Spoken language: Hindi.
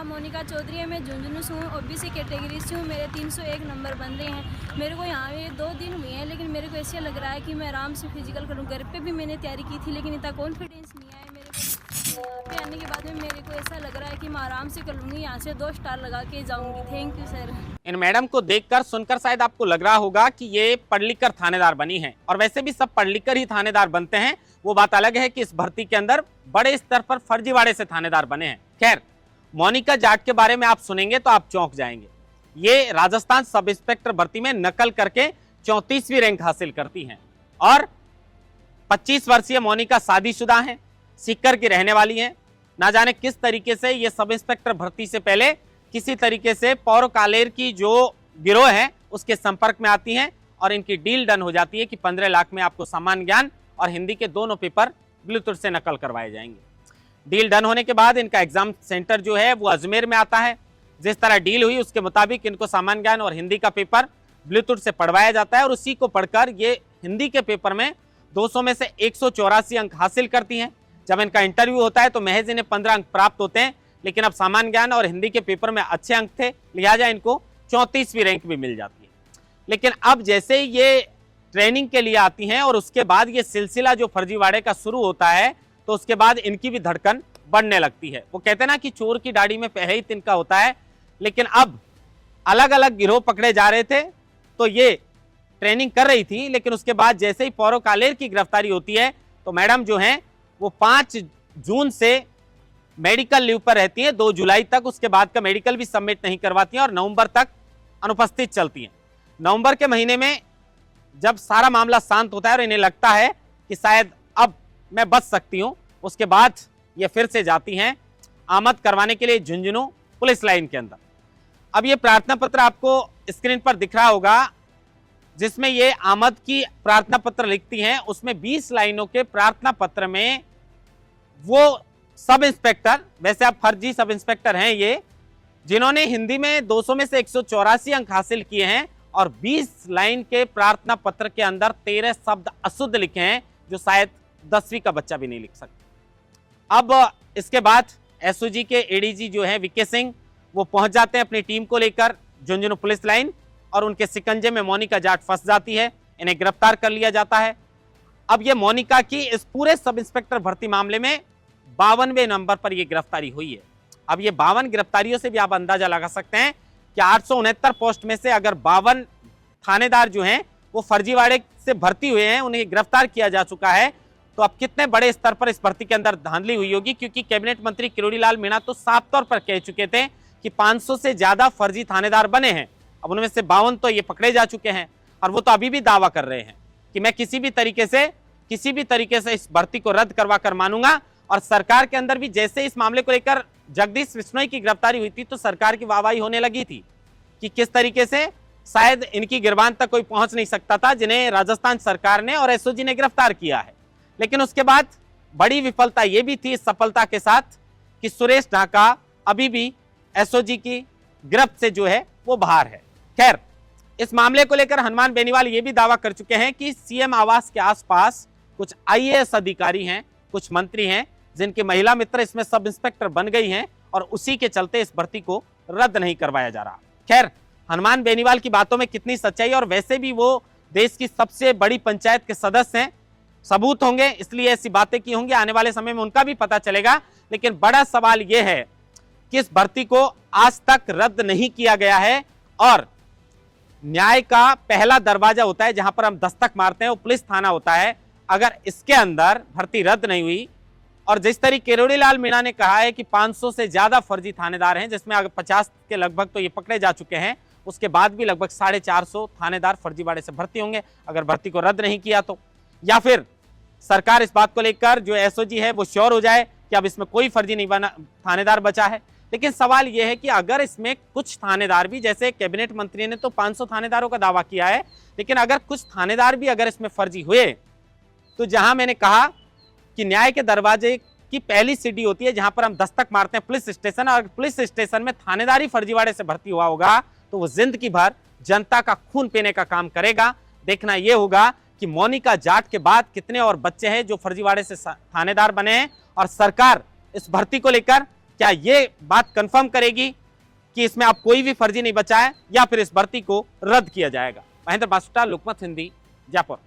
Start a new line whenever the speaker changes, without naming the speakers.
मोनिका चौधरी है। मैं झुंझुनू से हूँ, ओबीसी कैटेगरी से हूँ। मेरे 301 नंबर बन रहे हैं। मेरे को यहाँ ये 2 दिन हुए हैं, लेकिन मेरे को ऐसे लग रहा है कि मैं आराम से फिजिकल करूँ। घर पे भी मैंने तैयारी की थी, लेकिन इतना कॉन्फिडेंस नहीं आया मेरे को। यहाँ पे आने के बाद में मेरे को ऐसा लग रहा है कि मैं आराम से कर लूँगी, यहाँ से 2 स्टार लगा के जाऊँगी। Thank you sir.
In madam को देखकर सुनकर शायद आपको लग रहा होगा कि ये पढ़ लिख कर थानेदार बनी हैं, और वैसे भी सब पढ़ लिख कर ही थानेदार बनते हैं। वो बात अलग है कि इस भर्ती के अंदर बड़े स्तर पर फर्जीवाड़े से थानेदार बने हैं। खैर, मोनिका जाट के बारे में आप सुनेंगे तो आप चौंक जाएंगे। ये राजस्थान सब इंस्पेक्टर भर्ती में नकल करके 34वीं रैंक हासिल करती हैं, और 25 वर्षीय मोनिका शादीशुदा हैं, सीकर की रहने वाली हैं। ना जाने किस तरीके से ये सब इंस्पेक्टर भर्ती से पहले किसी तरीके से पौर कालेर की जो गिरोह है उसके संपर्क में आती हैं, और इनकी डील डन हो जाती है कि 15 लाख में आपको सामान्य ज्ञान और हिंदी के दोनों पेपर ब्लूटूथ से नकल करवाए जाएंगे। डील डन होने के बाद इनका एग्जाम सेंटर जो है वो अजमेर में आता है। जिस तरह डील हुई उसके मुताबिक इनको सामान्य ज्ञान और हिंदी का पेपर ब्लूटूथ से पढ़वाया जाता है, और उसी को पढ़कर ये हिंदी के पेपर में 200 में से 184 अंक हासिल करती हैं। जब इनका इंटरव्यू होता है तो महज इन्हें 15 अंक प्राप्त होते हैं, लेकिन अब सामान्य ज्ञान और हिंदी के पेपर में अच्छे अंक थे, लिहाजा इनको 34वीं रैंक भी मिल जाती है। लेकिन अब जैसे ये ट्रेनिंग के लिए आती हैं और उसके बाद ये सिलसिला जो फर्जीवाड़े का शुरू होता है, तो उसके बाद इनकी भी धड़कन बढ़ने लगती है। वो कहते हैं ना कि चोर की दाढ़ी में पहले ही तिनका होता है, लेकिन अब अलग अलग गिरोह पकड़े जा रहे थे तो ये ट्रेनिंग कर रही थी, लेकिन उसके बाद जैसे ही पौरो कालेर की गिरफ्तारी होती है तो मैडम जो हैं वो 5 जून से मेडिकल लीव पर रहती हैं, 2 जुलाई तक। उसके बाद का मेडिकल भी सबमिट नहीं करवाती हैं और नवंबर तक अनुपस्थित चलती हैं। नवंबर के महीने में जब सारा मामला शांत होता है और इन्हें लगता है कि शायद अब मैं बच सकती हूं, उसके बाद ये फिर से जाती हैं आमद करवाने के लिए झुंझुनू पुलिस लाइन के अंदर। अब ये प्रार्थना पत्र आपको स्क्रीन पर दिख रहा होगा, जिसमें ये आमद की प्रार्थना पत्र लिखती हैं। उसमें 20 लाइनों के प्रार्थना पत्र में वो सब इंस्पेक्टर, वैसे आप फर्जी सब इंस्पेक्टर हैं ये, जिन्होंने हिंदी में 200 में से 184 अंक हासिल किए हैं, और 20 लाइन के प्रार्थना पत्र के अंदर 13 शब्द अशुद्ध लिखे हैं, जो शायद 10वीं का बच्चा भी नहीं लिख सकता। अब इसके बाद एसओजी के एडीजी जो है विके सिंह, वो पहुंच जाते हैं अपनी टीम को लेकर झुंझुनू पुलिस लाइन, और उनके शिकंजे में मोनिका जाट फंस जाती है। इन्हें गिरफ्तार कर लिया जाता है। अब ये मोनिका की इस पूरे सब इंस्पेक्टर भर्ती मामले में 52वें नंबर पर यह गिरफ्तारी हुई है। अब ये 52 गिरफ्तारियों से भी आप अंदाजा लगा सकते हैं कि 869 पोस्ट में से अगर 52 थानेदार जो हैं वो फर्जीवाड़े से भर्ती हुए हैं, उन्हें गिरफ्तार किया जा चुका है, तो अब कितने बड़े स्तर पर इस भर्ती के अंदर धांधली हुई होगी। क्योंकि कैबिनेट मंत्री किरोड़ी लाल मीणा तो साफ तौर पर कह चुके थे कि 500 से ज्यादा फर्जी थानेदार बने हैं। अब उनमें से 52 तो ये पकड़े जा चुके हैं, और वो तो अभी भी दावा कर रहे हैं कि मैं किसी भी तरीके से इस भर्ती को रद्द करवा कर मानूंगा। और सरकार के अंदर भी जैसे इस मामले को लेकर जगदीश बिश्नोई की गिरफ्तारी हुई थी तो सरकार की वाहवाही होने लगी थी कि किस तरीके से शायद इनकी गिरबान तक कोई पहुंच नहीं सकता था, जिन्हें राजस्थान सरकार ने और एसओजी ने गिरफ्तार किया है। लेकिन उसके बाद बड़ी विफलता यह भी थी इस सफलता के साथ कि सुरेश ढाका अभी भी एसओजी की गिरफ्त से जो है वो बाहर है। खैर, इस मामले को लेकर हनुमान बेनीवाल ये भी दावा कर चुके हैं कि सीएम आवास के आसपास कुछ आईएएस अधिकारी हैं, कुछ मंत्री हैं, जिनके महिला मित्र इसमें सब इंस्पेक्टर बन गई हैं, और उसी के चलते इस भर्ती को रद्द नहीं करवाया जा रहा। खैर, हनुमान बेनीवाल की बातों में कितनी सच्चाई, और वैसे भी वो देश की सबसे बड़ी पंचायत के सदस्य हैं, सबूत होंगे इसलिए ऐसी बातें की होंगी, आने वाले समय में उनका भी पता चलेगा। लेकिन बड़ा सवाल यह है कि इस भर्ती को आज तक रद्द नहीं किया गया है, और न्याय का पहला दरवाजा होता है जहां पर हम दस्तक मारते हैं, वो पुलिस थाना होता है। अगर इसके अंदर भर्ती रद्द नहीं हुई, और जिस तरीके किरोड़ी लाल मीणा ने कहा है कि 500 से ज्यादा फर्जी थानेदार हैं, जिसमें अगर 50 के लगभग तो ये पकड़े जा चुके हैं, उसके बाद भी लगभग 450 थानेदार फर्जीवाड़े से भर्ती होंगे अगर भर्ती को रद्द नहीं किया तो। या फिर सरकार इस बात को लेकर जो एसओजी है वो श्योर हो जाए कि अब इसमें कोई फर्जी नहीं बना थानेदार बचा है। लेकिन सवाल यह है कि अगर इसमें कुछ थानेदार भी, जैसे कैबिनेट मंत्री ने तो 500 थानेदारों का दावा किया है, लेकिन अगर कुछ थानेदार भी अगर इसमें फर्जी हुए, तो जहां मैंने कहा कि न्याय के दरवाजे की पहली सीढ़ी होती है जहां पर हम दस्तक मारते हैं पुलिस स्टेशन, और पुलिस स्टेशन में थानेदारी फर्जीवाड़े से भर्ती हुआ होगा तो वो जिंदगी भर जनता का खून पीने का काम करेगा। देखना यह होगा कि मोनिका जाट के बाद कितने और बच्चे हैं जो फर्जीवाड़े से थानेदार बने हैं, और सरकार इस भर्ती को लेकर क्या ये बात कंफर्म करेगी कि इसमें अब कोई भी फर्जी नहीं बचा है या फिर इस भर्ती को रद्द किया जाएगा? महेंद्र बासुटा, लोकमत हिंदी, जयपुर।